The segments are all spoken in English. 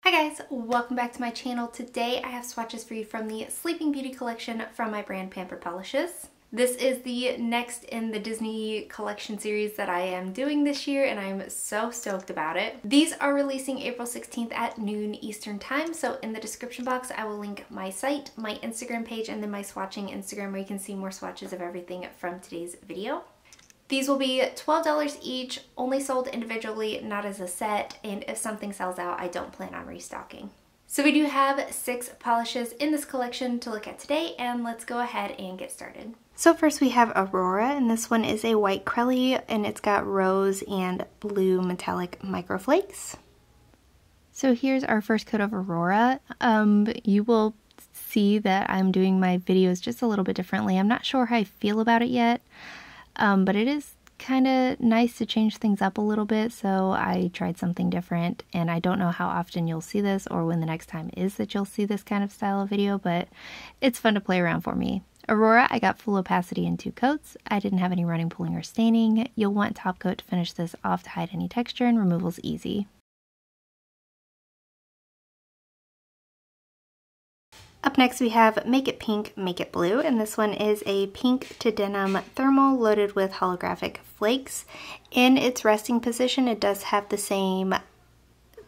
Hi guys, welcome back to my channel. Today I have swatches for you from the Sleeping Beauty collection from my brand Pampered Polishes. This is the next in the Disney collection series that I am doing this year and I'm so stoked about it. These are releasing April 16th at noon Eastern time, so in the description box I will link my site, my Instagram page, and then my swatching Instagram where you can see more swatches of everything from today's video. These will be $12 each, only sold individually, not as a set, and if something sells out, I don't plan on restocking. So we do have 6 polishes in this collection to look at today, and let's go ahead and get started. So first we have Aurora, and this one is a white crelly, and it's got rose and blue metallic microflakes. So here's our first coat of Aurora. You will see that I'm doing my videos just a little bit differently. I'm not sure how I feel about it yet. But it is kind of nice to change things up a little bit, so I tried something different, and I don't know how often you'll see this or when the next time is that you'll see this kind of style of video, but it's fun to play around for me. Aurora, I got full opacity in 2 coats. I didn't have any running, pulling, or staining. You'll want top coat to finish this off to hide any texture, and removal's easy. Up next we have Make It Pink, Make It Blue, and this one is a pink to denim thermal loaded with holographic flakes. In its resting position, it does have the same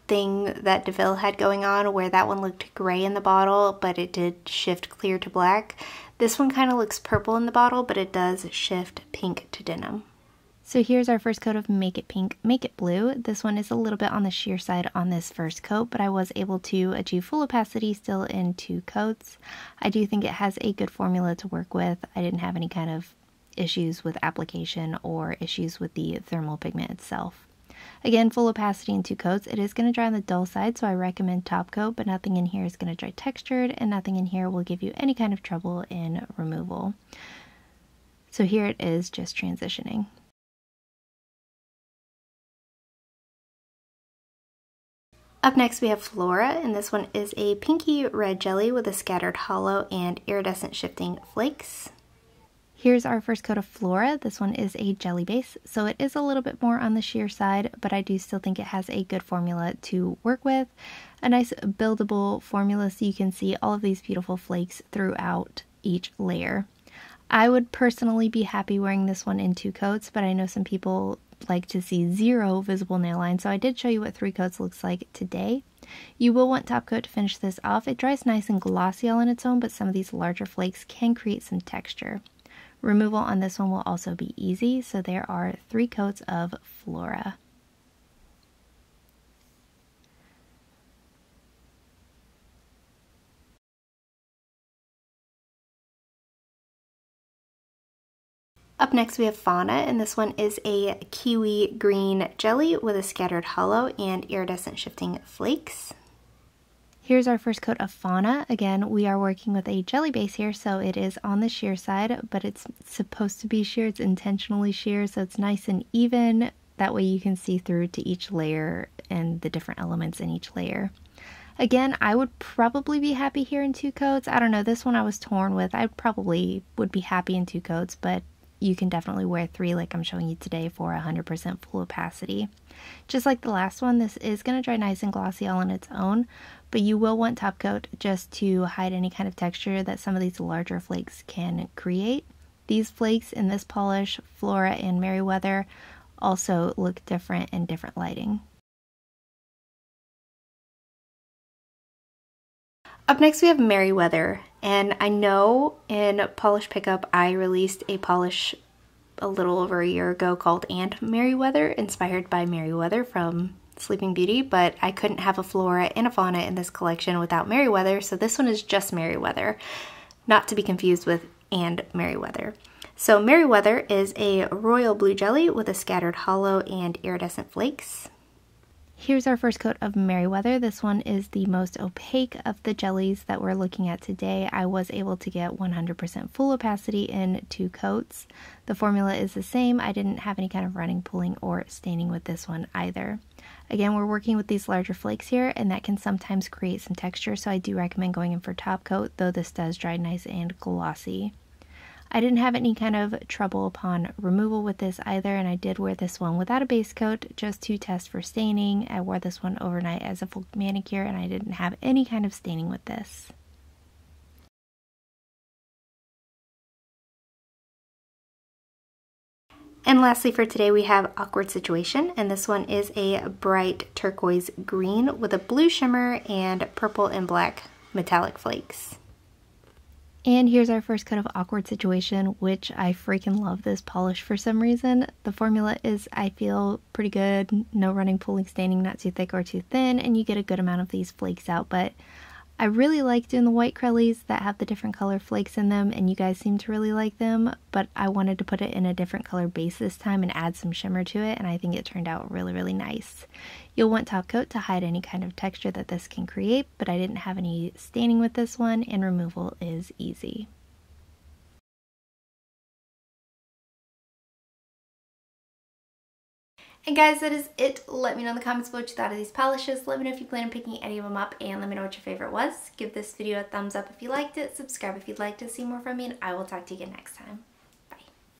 thing that DeVille had going on, where that one looked gray in the bottle, but it did shift clear to black. This one kind of looks purple in the bottle, but it does shift pink to denim. So here's our first coat of Make It Pink, Make It Blue. This one is a little bit on the sheer side on this first coat, but I was able to achieve full opacity still in 2 coats. I do think it has a good formula to work with. I didn't have any kind of issues with application or issues with the thermal pigment itself. Again, full opacity in 2 coats. It is going to dry on the dull side, so I recommend top coat, but nothing in here is going to dry textured, and nothing in here will give you any kind of trouble in removal. So here it is, just transitioning. Up next we have Flora, and this one is a pinky red jelly with a scattered hollow and iridescent shifting flakes. Here's our first coat of Flora. This one is a jelly base, so it is a little bit more on the sheer side, but I do still think it has a good formula to work with. A nice buildable formula so you can see all of these beautiful flakes throughout each layer. I would personally be happy wearing this one in 2 coats, but I know some people like to see 0 visible nail line, so I did show you what 3 coats looks like today. You will want top coat to finish this off. It dries nice and glossy all on its own, but some of these larger flakes can create some texture. Removal on this one will also be easy, so there are 3 coats of Flora. Up next we have Fauna, and this one is a kiwi green jelly with a scattered hollow and iridescent shifting flakes. Here's our first coat of Fauna. Again, we are working with a jelly base here, so it is on the sheer side, but it's supposed to be sheer. It's intentionally sheer, so it's nice and even. That way you can see through to each layer and the different elements in each layer. Again, I would probably be happy here in 2 coats. I don't know, this one I was torn with. I probably would be happy in 2 coats, but you can definitely wear 3 like I'm showing you today for 100% full opacity. Just like the last one, this is going to dry nice and glossy all on its own, but you will want top coat just to hide any kind of texture that some of these larger flakes can create. These flakes in this polish, Flora and Merryweather, also look different in different lighting. Up next we have Merryweather, and I know in Polish Pickup I released a polish a little over a year ago called And Merryweather, inspired by Merryweather from Sleeping Beauty, but I couldn't have a Flora and a Fauna in this collection without Merryweather, so this one is just Merryweather, not to be confused with And Merryweather. So Merryweather is a royal blue jelly with a scattered hollow and iridescent flakes. Here's our first coat of Merryweather. This one is the most opaque of the jellies that we're looking at today. I was able to get 100% full opacity in 2 coats. The formula is the same. I didn't have any kind of running, pulling, or staining with this one either. Again, we're working with these larger flakes here, and that can sometimes create some texture, so I do recommend going in for top coat, though this does dry nice and glossy. I didn't have any kind of trouble upon removal with this either, and I did wear this one without a base coat just to test for staining. I wore this one overnight as a full manicure, and I didn't have any kind of staining with this. And lastly for today we have Awkward Situation, and this one is a bright turquoise green with a blue shimmer and purple and black metallic flakes. And here's our first cut of Awkward Situation, which I freaking love this polish for some reason. The formula is, I feel, pretty good. No running, pulling, staining, not too thick or too thin, and you get a good amount of these flakes out. But I really like doing the white crellies that have the different color flakes in them, and you guys seem to really like them, but I wanted to put it in a different color base this time and add some shimmer to it, and I think it turned out really, really nice. You'll want top coat to hide any kind of texture that this can create, but I didn't have any staining with this one, and removal is easy. And guys, that is it. Let me know in the comments below what you thought of these polishes. Let me know if you plan on picking any of them up, and let me know what your favorite was. Give this video a thumbs up if you liked it, subscribe if you'd like to see more from me, and I will talk to you again next time.